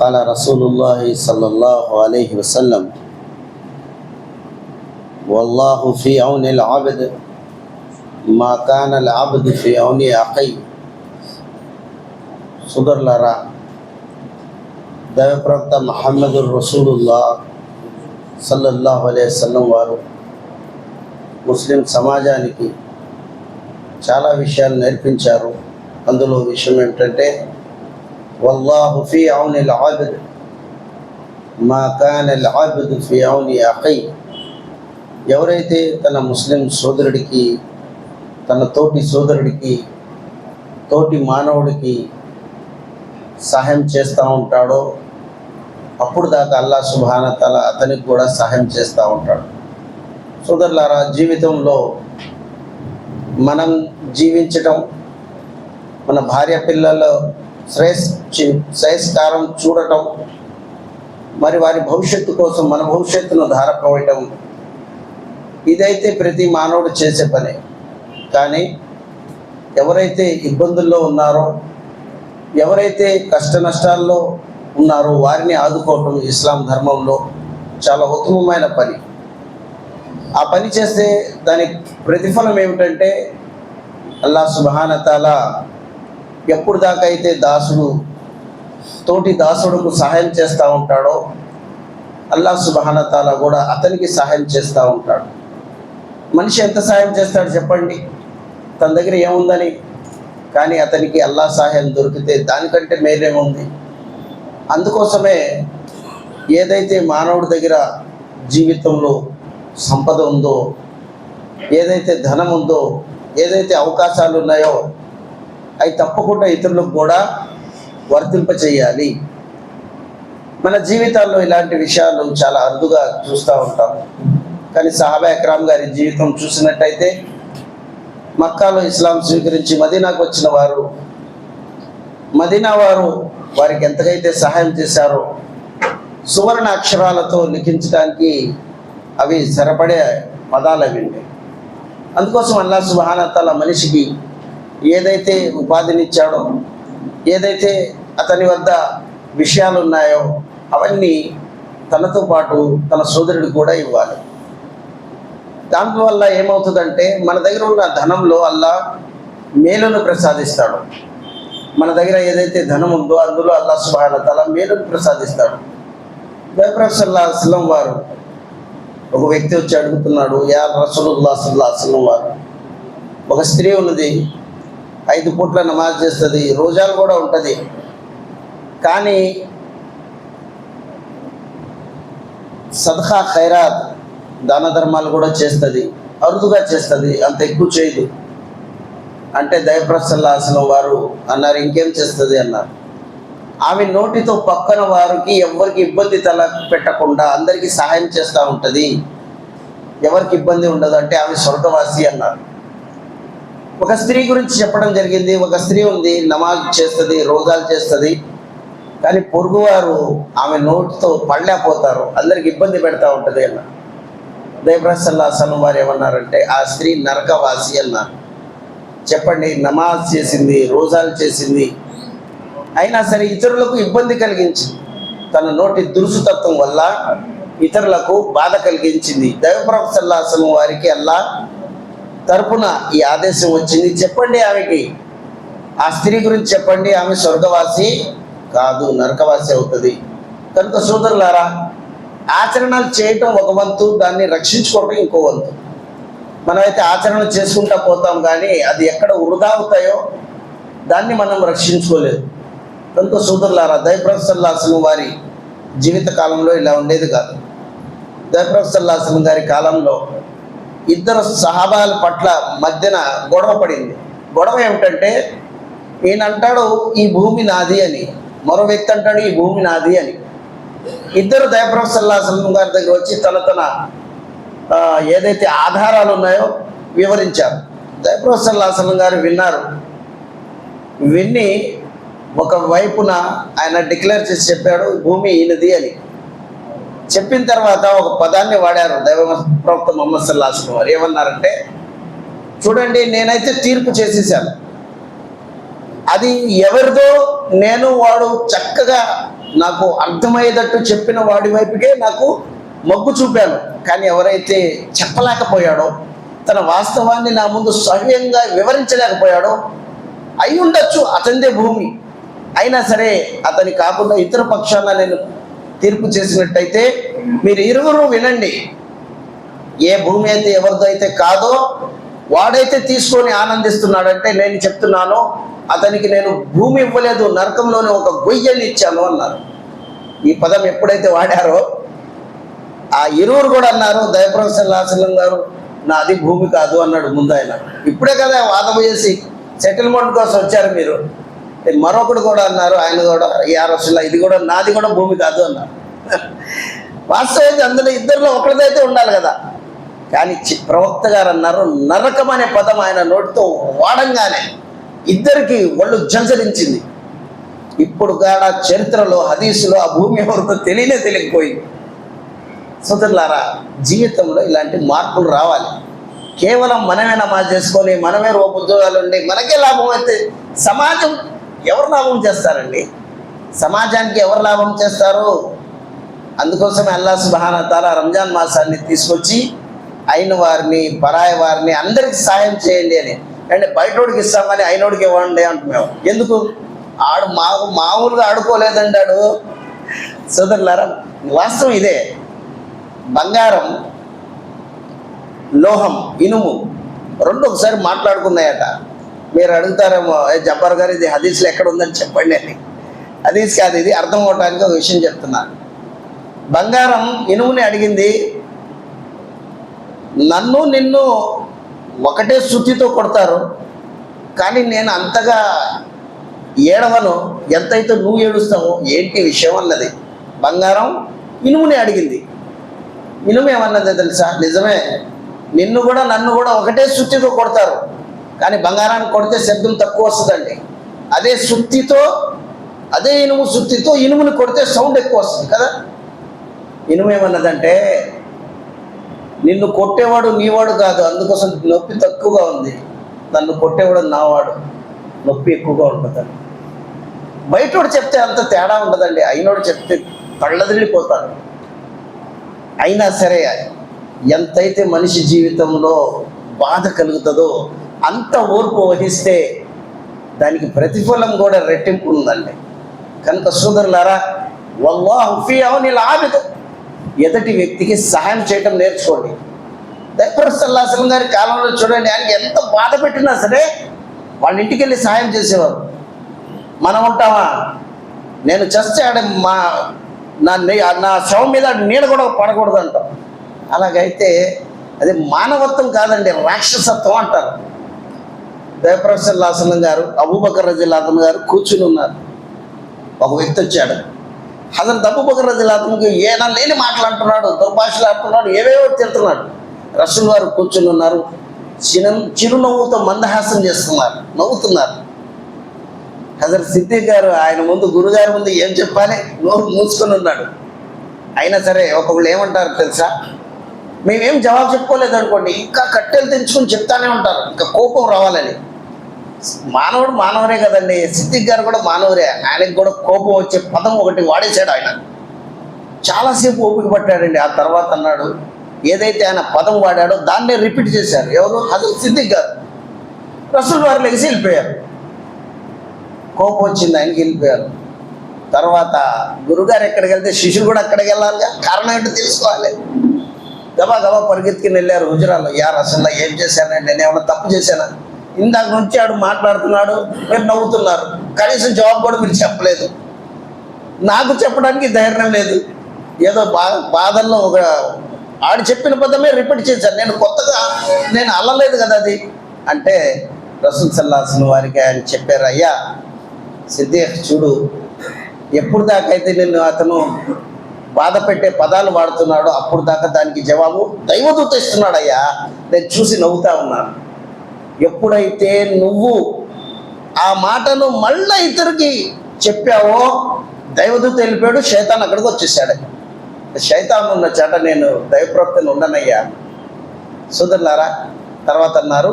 قال رسول الله صلى الله عليه وسلم والله في عون العبد ما كان العبد في عون أخيه. సోదరులారా, దైవప్రవక్త ముహమ్మదుర్ రసూలుల్లాహ్ సల్లల్లాహు అలైహి వసల్లం వారు ముస్లిం సమాజానికి చాలా విషయాలు నేర్పించారు. అందులో విషయం ఏమిటంటే వల్లాహు ఫీ ఔనిల్ అబ్ద్ మా కానల్ అబ్ద్ ఫీ ఔని అఖీ. ఎవరైతే తన ముస్లిం సోదరుడికి, తన తోటి సోదరుడికి, తోటి మానవుడికి సహాయం చేస్తూ ఉంటాడో అప్పుడు దాకా అల్లాహ్ సుబ్హానహు వ తఆలా అతనికి కూడా సహాయం చేస్తూ ఉంటాడు. సోదరులారా, జీవితంలో మనం జీవించడం, మన భార్య పిల్లల శ్రేయస్కారం చూడటం, మరి వారి భవిష్యత్తు కోసం మన భవిష్యత్తును ధారపోయటం, ఇదైతే ప్రతి మానవుడు చేసే పనే. కానీ ఎవరైతే ఇబ్బందుల్లో ఉన్నారో, ఎవరైతే కష్ట నష్టాల్లో ఉన్నారో వారిని ఆదుకోవటం ఇస్లాం ధర్మంలో చాలా ఉత్తమమైన పని. ఆ పని చేస్తే దాని ప్రతిఫలం ఏమిటంటే అల్లాహ్ సుబ్హానహు వ తఆలా ఎప్పుడు దాకా అయితే దాసుడు తోటి దాసుడుకు సహాయం చేస్తూ ఉంటాడో అల్లాహ్ సుబ్హానహు వ తఆలా కూడా అతనికి సహాయం చేస్తూ ఉంటాడు. మనిషి ఎంత సహాయం చేస్తాడు చెప్పండి, తన దగ్గర ఏముందని? కానీ అతనికి అల్లాహ్ సహాయం దొరికితే దానికంటే మేలేముంది? అందుకోసమే ఏదైతే మానవుడి దగ్గర జీవితంలో సంపద ఉందో, ఏదైతే ధనం ఉందో, ఏదైతే అవకాశాలు ఉన్నాయో అవి తప్పకుండా ఇతరులకు కూడా వర్తింపచేయాలి. మన జీవితాల్లో ఇలాంటి విషయాలు చాలా అరుదుగా చూస్తూ ఉంటాం. కానీ సహాబా ఇక్రామ్ గారి జీవితం చూసినట్టయితే మక్కాలో ఇస్లాం స్వీకరించి మదీనాకు వచ్చిన వారు, మదీనా వారు వారికి ఎంతకైతే సహాయం చేశారో సువర్ణ అక్షరాలతో లిఖించడానికి అవి సరిపడే పదాలు అవి. అందుకోసం అల్లాహ్ సుబ్హానహు వ తఆలా మనిషికి ఏదైతే ఉపాధినిచ్చాడో, ఏదైతే అతని వద్ద విషయాలు ఉన్నాయో అవన్నీ తనతో పాటు తన సోదరుడికి కూడా ఇవ్వాలి. దానివల్ల ఏమవుతుందంటే మన దగ్గర ఉన్న ధనంలో అల్లాహ్ మేలును ప్రసాదిస్తాడు. మన దగ్గర ఏదైతే ధనం ఉందో అందులో అల్లాహ్ సుబ్హానహు వ తఆలా మేలును ప్రసాదిస్తాడు. ప్రవక్త సల్లల్లాహు అలైహి వసల్లం వారు ఒక వ్యక్తి వచ్చి అడుగుతున్నాడు, యా రసూలుల్లాహ్ సల్లల్లాహు అలైహి వసల్లం వారు, ఒక స్త్రీ ఉన్నది, 5 పూట్ల నమాజ్ చేస్తుంది, రోజాలు కూడా ఉంటుంది, కానీ సదఖా ఖైరాత్ దాన ధర్మాలు కూడా చేస్తుంది, అరుదుగా చేస్తుంది, అంత ఎక్కువ చేయదు అంటే దైవప్రవక్త సల్లల్లాహు అలైహి వసల్లం వారు అన్నారు, ఇంకేం చేస్తుంది అన్నారు. ఆమె నోటితో పక్కన వారికి ఎవరికి ఇబ్బంది తల పెట్టకుండా అందరికీ సహాయం చేస్తూ ఉంటుంది, ఎవరికి ఇబ్బంది ఉండదు అంటే ఆమె స్వర్గవాసి అన్నారు. ఒక స్త్రీ గురించి చెప్పడం జరిగింది. ఒక స్త్రీ ఉంది, నమాజ్ చేస్తుంది, రోజాలు చేస్తుంది, కానీ పొరుగువారు ఆమె నోటితో పడలేకపోతారు, అందరికి ఇబ్బంది పెడతా ఉంటుంది అన్నారు. దైవప్రవక్త సల్లల్లాహు అలైహి వసల్లం వారు ఏమన్నారంటే ఆ స్త్రీ నరకవాసి అన్నారు. చెప్పండి, నమాజ్ చేసింది, రోజాలు చేసింది, అయినా సరే ఇతరులకు ఇబ్బంది కలిగించింది, తన నోటి దురుసుతత్వం వల్ల ఇతరులకు బాధ కలిగించింది. దైవప్రవక్త సల్లల్లాహు అలైహి వసల్లం వారికి అల్లాహ్ తరపున ఈ ఆదేశం వచ్చింది, చెప్పండి ఆమెకి, ఆ స్త్రీ గురించి చెప్పండి, ఆమె స్వర్గవాసి కాదు, నరకవాసి అవుతుంది. కనుక సోదరులారా, ఆచరణలు చేయటం ఒక వంతు, దాన్ని రక్షించుకోవటం ఇంకో వంతు. మనమైతే ఆచరణలు చేసుకుంటా పోతాం, కానీ అది ఎక్కడ వృధా అవుతాయో దాన్ని మనం రక్షించుకోలేదు. కనుక సోదరులారా, దైవప్రవక్త సల్లల్లాహు అలైహి వసల్లం వారి జీవిత కాలంలో ఇలా ఉండేది కాదు. దైవప్రవక్త సల్లల్లాహు అలైహి వసల్లం గారి కాలంలో ఇద్దరు సహాబాల పట్ల మధ్యన గొడవ పడింది. గొడవ ఏమిటంటే ఈయన అంటాడు ఈ భూమి నాది అని, మరో వ్యక్తి అంటాడు ఈ భూమి నాది అని. ఇద్దరు దైవప్రవక్త సల్లల్లాహు అలైహి వసల్లం గారి దగ్గర వచ్చి తన ఏదైతే ఆధారాలు ఉన్నాయో వివరించారు. దైవప్రవక్త సల్లల్లాహు అలైహి వసల్లం గారు విన్నారు. విన్ని ఒక వైపున ఆయన డిక్లేర్ చేసి చెప్పాడు భూమి ఈయనది అని. చెప్పిన తర్వాత ఒక పదాన్ని వాడారు దైవ ప్రవక్త ముహమ్మద్ సల్లల్లాహు అలైహి వసల్లం వారు. ఏమన్నారంటే, చూడండి నేనైతే తీర్పు చేసేసాను, అది ఎవరిదో నేను వాడు చక్కగా నాకు అర్థమయ్యేటట్టు చెప్పిన వాడి వైపుకే నాకు మొగ్గు చూపాను. కానీ ఎవరైతే చెప్పలేకపోయాడో, తన వాస్తవాన్ని నా ముందు సవ్యంగా వివరించలేకపోయాడో, అయి ఉండొచ్చు అతనిదే భూమి, అయినా సరే అతని కాకుండా ఇతర పక్షాన నేను తీర్పు చేసినట్టయితే మీరు ఇరువురు వినండి. ఏ భూమి అయితే ఎవరిదో అయితే కాదో వాడైతే తీసుకొని ఆనందిస్తున్నాడంటే నేను చెప్తున్నాను, అతనికి నేను భూమి ఇవ్వలేదు, నరకంలోనే ఒక గొయ్యని ఇచ్చాను అన్నారు. ఈ పదం ఎప్పుడైతే వాడారో ఆ ఇరువురు కూడా అన్నారు, దైవప్రవక్త సల్లల్లాహు అలైహి వసల్లం గారు నాది భూమి కాదు అన్నాడు ముందు ఆయన. ఇప్పుడే కదా వాదం చేసి సెటిల్మెంట్ కోసం వచ్చారు మీరు. మరొకడు కూడా అన్నారు, ఆయన కూడా యా రసూలుల్లాహ్ ఇది కూడా నాది కూడా భూమి కాదు అన్నారు. వాస్తవానికి అందులో ఇద్దరిలో ఒకరిదైతే ఉండాలి కదా. కానీ ప్రవక్త గారు అన్నారు, నరకం అనే పదం ఆయన నోటితో వాడంగానే ఇద్దరికి ఒళ్ళు జంజరించింది. ఇప్పుడు కూడా చరిత్రలో హదీసులో ఆ భూమి ఎవరితో తెలియకపోయింది. సోదరులారా, జీవితంలో ఇలాంటి మార్పులు రావాలి. కేవలం మనమే నమాజ్ చేసుకొని మనమే ఉద్యోగాలు ఉండి మనకే లాభం అయితే సమాజం ఎవరు లాభం చేస్తారండి? సమాజానికి ఎవరు లాభం చేస్తారు? అందుకోసమే అల్లాహ్ సుబ్హానహు వ తఆలా రంజాన్ మాసాన్ని తీసుకొచ్చి అయిన వారిని పరాయి వారిని అందరికి సాయం చేయండి అని. అంటే బయటోడికి ఇస్తామని అయినోడికి ఇవ్వండి అంటున్నాం. ఎందుకు? ఆడు మామూలుగా ఆడుకోలేదంటాడు. సోదరులారా, వాస్తవం ఇదే. బంగారం, లోహం, ఇనుము రెండు ఒకసారి మాట్లాడుకున్నాయట. మీరు అడుగుతారేమో, జబ్బర్ గారు ఇది హదీస్లో ఎక్కడ ఉందని చెప్పండి అని. హదీస్ కాదు, ఇది అర్థం అవడానికి ఒక విషయం చెప్తున్నాను. బంగారం ఇనుముని అడిగింది, నన్ను నిన్ను ఒకటే శుద్ధితో కొడతారు, కానీ నేను అంతగా ఏడవను, ఎంతైతే నువ్వు ఏడుస్తావో ఏంటి విషయం అన్నది. బంగారం ఇనుముని అడిగింది. ఇనుము ఏమన్నది తెలుసా? నిజమే, నిన్ను కూడా నన్ను కూడా ఒకటే శుద్ధితో కొడతారు, కానీ బంగారాన్ని కొడితే శబ్దం తక్కువ వస్తుందండి. అదే శుద్ధితో, అదే ఇనుము శుద్ధితో ఇనుముని కొడితే సౌండ్ ఎక్కువ వస్తుంది కదా. ఇనుము ఏమన్నదంటే, నిన్ను కొట్టేవాడు నీవాడు కాదు, అందుకోసం నొప్పి తక్కువగా ఉంది, నన్ను కొట్టేవాడు నావాడు, నొప్పి ఎక్కువగా ఉంటుంది. బయటోడు చెప్తే అంత తేడా ఉండదండి, అయినోడు చెప్తే కళ్ళదిల్లిపోతాడు. అయినా సరే ఎంతైతే మనిషి జీవితంలో బాధ కలుగుతుందో అంత ఓర్పు వహిస్తే దానికి ప్రతిఫలం కూడా రెట్టింపు ఉందండి. కనుక సోదరులారా, వల్లాహు ఫీ ఔనిల్ ఆబిద్, ఎదుటి వ్యక్తికి సహాయం చేయటం నేర్చుకోండి. దైవప్రవక్త సల్లల్లాహు అలైహి వసల్లం గారి కాలంలో చూడండి, ఆయనకి ఎంత బాధ పెట్టినా సరే వాళ్ళ ఇంటికి వెళ్ళి సహాయం చేసేవారు. మనం ఉంటామా? నేను చస్తే ఆడ నా శవం మీద నీడ కూడా పడకూడదు అంటాం. అలాగైతే అది మానవత్వం కాదండి, రాక్షసత్వం అంటారు. దైవప్రవక్త సల్లల్లాహు అలైహి వసల్లం గారు అబూబకర్ రజియల్లాహు అన్హు గారు కూర్చుని ఉన్నారు. ఒక వ్యక్తి వచ్చాడు. హజరత్ అబూబకర్ రజియల్లాహు అన్హుకి ఏనా లేని మాట్లాడుతున్నాడు, దుర్భాషలు ఆడుతున్నాడు, ఏవేవో తిడుతున్నాడు. రసూల్ వారు కూర్చుని ఉన్నారు, చిరునవ్వుతో మందహాసం చేస్తున్నారు, నవ్వుతున్నారు. హజరత్ సిద్దిక్ గారు ఆయన ముందు, గురుగారి ముందు ఏం చెప్పాలి, నోరు మూసుకొని ఉన్నాడు. అయినా సరే ఒకళ్ళు ఏమంటారు తెలుసా? మేమేం జవాబు చెప్పుకోలేదు అనుకోండి, ఇంకా కట్టెలు తెంచుకొని చెప్తానే ఉంటారు, ఇంకా కోపం రావాలని. మానవుడు మానవుడే కదండి, సిద్దిక్ గారు కూడా మానవుడే, ఆయనకు కూడా కోపం వచ్చే పదం ఒకటి వాడేశాడు. ఆయన చాలాసేపు ఓపిక పట్టాడండి. ఆ తర్వాత అన్నాడు, ఏదైతే ఆయన పదం వాడాడో దాన్నే రిపీట్ చేశారు. ఎవరు? హజరత్ సిద్దిక్ గారు. రసూల్ వారు లెగిసి వెళ్ళిపోయారు. కోపం వచ్చింది, ఆయనకి వెళ్ళిపోయారు. తర్వాత గురుగారు ఎక్కడికి వెళ్తే శిష్యులు కూడా అక్కడికి వెళ్ళాలిగా, కారణం ఏంటో తెలుసుకోవాలి. గబా గబా పరిగెత్తుకుని వెళ్ళారు హుజరాలో. యా రసూలుల్లాహ్, ఏం చేశానండి, నేను ఏమైనా తప్పు చేశానా? ఇందాక నుంచి ఆడు మాట్లాడుతున్నాడు, మీరు నవ్వుతున్నారు, కనీసం జవాబు కూడా మీరు చెప్పలేదు. నాకు చెప్పడానికి ధైర్యం లేదు, ఏదో బాధల్లో ఒక ఆడు చెప్పిన పదమే రిపీట్ చేశాను, నేను కొత్తగా నేను అల్లలేదు కదా అది అంటే. రసూల్ సల్లల్లాహు అలైహి వసల్లం వారికి ఆయన చెప్పారు, అయ్యా సిద్దిక్ చూడు, ఎప్పుడు దాకా అయితే నిన్ను అతను బాధ పెట్టే పదాలు వాడుతున్నాడు, అప్పుడు దాకా దానికి జవాబు దైవదూత ఇస్తున్నాడు అయ్యా, నేను చూసి నవ్వుతా ఉన్నాను. ఎప్పుడైతే నువ్వు ఆ మాటను మళ్ళా ఇతరికి చెప్పావో దైవదూత వెళ్ళిపోయాడు, శైతాన్ అక్కడికి వచ్చేసాడు. శైతాన్ ఉన్న చేట నేను దైవప్రవక్తను ఉండనయ్యా. సోదరులారా, తర్వాత అన్నారు,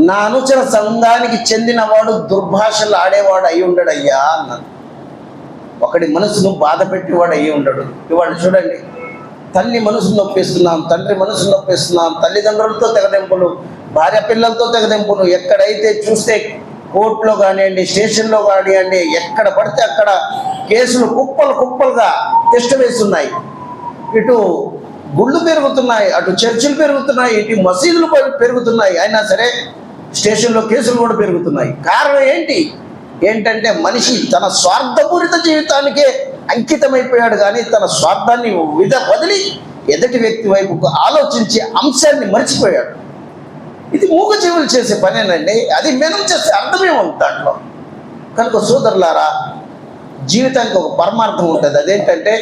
నా అనుచర సంఘానికి చెందినవాడు దుర్భాషలు ఆడేవాడు అయి ఉండడయ్యా అన్నాను. ఒకడి మనసును బాధ పెట్టేవాడు అయ్యి ఉండడు. ఇవాళ చూడండి, తల్లి మనసును నొప్పిస్తున్నాం, తండ్రి మనసును నొప్పిస్తున్నాం, తల్లిదండ్రులతో తెగదెంపులు, భార్య పిల్లలతో తెగదెంపులు. ఎక్కడైతే చూస్తే కోర్టులో కానివ్వండి, స్టేషన్లో కానివ్వండి, ఎక్కడ పడితే అక్కడ కేసులు కుప్పలు కుప్పలుగా తిష్టవేస్తున్నాయి. ఇటు గుళ్ళు పెరుగుతున్నాయి, అటు చర్చిలు పెరుగుతున్నాయి, ఇటు మసీదులు పెరుగుతున్నాయి. అయినా సరే స్టేషన్లో కేసులు కూడా పెరుగుతున్నాయి. కారణం ఏంటంటే మనిషి తన స్వార్థపూరిత జీవితానికే అంకితమైపోయాడు, కానీ తన స్వార్థాన్ని వదిలి ఎదుటి వ్యక్తి వైపుకు ఆలోచించే అంశాన్ని మర్చిపోయాడు. ఇది మూగజీవులు చేసే పనేనండి. అది మనం చేసే అర్థమేముంది దాంట్లో. కనుక సోదరులారా, జీవితానికి ఒక పరమార్థం ఉంటుంది. అదేంటంటే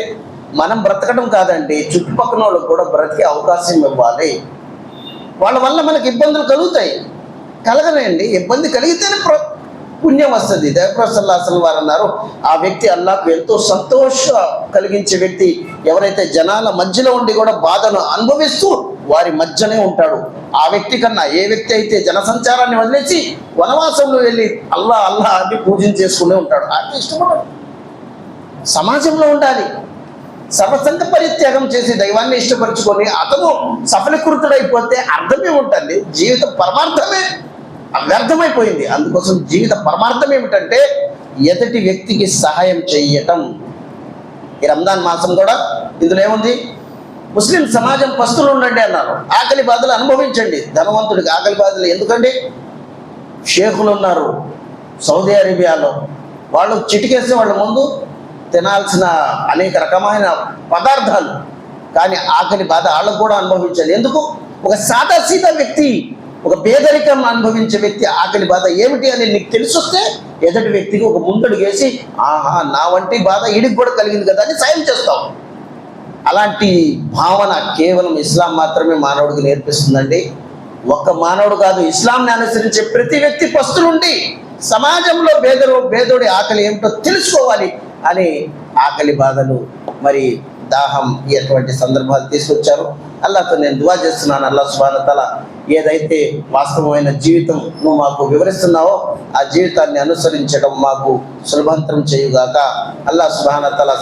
మనం బ్రతకడం కాదండి, చుట్టుపక్కల వాళ్ళకు కూడా బ్రతికే అవకాశం ఇవ్వాలి. వాళ్ళ వల్ల మనకి ఇబ్బందులు కలుగుతాయి, కలగనండి. ఇబ్బంది కలిగితేనే పుణ్యం వస్తుంది. దేవప్రసల్లాసన్ వారు అన్నారు, ఆ వ్యక్తి అల్లాహకు ఎంతో సంతోష కలిగించే వ్యక్తి ఎవరైతే జనాల మధ్యలో ఉండి కూడా బాధను అనుభవిస్తూ వారి మధ్యనే ఉంటాడు. ఆ వ్యక్తి కన్నా ఏ వ్యక్తి అయితే జనసంచారాన్ని వదిలేసి వనవాసంలో వెళ్ళి అల్లా అని పూజించేసుకునే ఉంటాడు, అది ఇష్టపడడు. సమాజంలో ఉండాలి. సర్వసంగ పరిత్యాగం చేసి దైవాన్ని ఇష్టపరచుకొని అతను సఫలీకృతుడైపోతే అర్థమే ఉంటుంది. జీవిత పరమార్థమే వ్యర్థమైపోయింది. అందుకోసం జీవిత పరమార్థం ఏమిటంటే ఎదుటి వ్యక్తికి సహాయం చెయ్యటం. ఈ రంజాన్ మాసం కూడా ఇందులో ఏముంది? ముస్లిం సమాజం పస్తులు ఉండండి అన్నారు, ఆకలి బాధలు అనుభవించండి. ధనవంతుడికి ఆకలి బాధలు ఎందుకండి? షేకులు ఉన్నారు సౌదీ అరేబియాలో, వాళ్ళు చిటికేసే వాళ్ళ ముందు తినాల్సిన అనేక రకమైన పదార్థాలు, కానీ ఆకలి బాధ వాళ్ళకు కూడా అనుభవించాలి. ఎందుకు? ఒక సాదాసీదా వ్యక్తి, ఒక పేదరికం అనుభవించే వ్యక్తి ఆకలి బాధ ఏమిటి అని నీకు తెలిసొస్తే ఎదుటి వ్యక్తికి ఒక ముందడుగేసి ఆహా నా వంటి బాధ ఈడికి కూడా కలిగింది కదా అని సాయం చేస్తాం. అలాంటి భావన కేవలం ఇస్లాం మాత్రమే మానవుడికి నేర్పిస్తుందండి. ఒక్క మానవుడు కాదు, ఇస్లాంని అనుసరించే ప్రతి వ్యక్తి పస్తులుండి సమాజంలో పేదోడి ఆకలి ఏమిటో తెలుసుకోవాలి అని ఆకలి బాధలు మరి దాహం ఎటువంటి సందర్భాలు తీసుకొచ్చారు. అల్లాహ్తో నేను దువా చేస్తున్నాను, అల్లాహ్ సుబ్హానహు వ తఆలా ఏదైతే వాస్తవమైన జీవితం నువ్వు మాకు వివరిస్తున్నావో ఆ జీవితాన్ని అనుసరించడం మాకు సులభంతరం చేయుగాక. అల్లాహ్ సుబ్హానహు వ తఆలా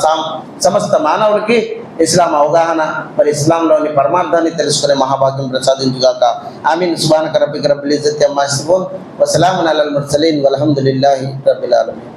సమస్త మానవులకి ఇస్లాం అవగాహన మరి ఇస్లాంలోని పరమార్థాన్ని తెలుసుకునే మహాభాగ్యం ప్రసాదించుగాక. ఆమీన్. సుబ్హానక రబ్బిక రబ్బిల్ ఇజ్జతి అమ్మా యసిఫూన్ వ సలామున్ అలల్ ముర్సలీన్ వల్హమ్దులిల్లాహి రబ్బిల్ ఆలమీన్.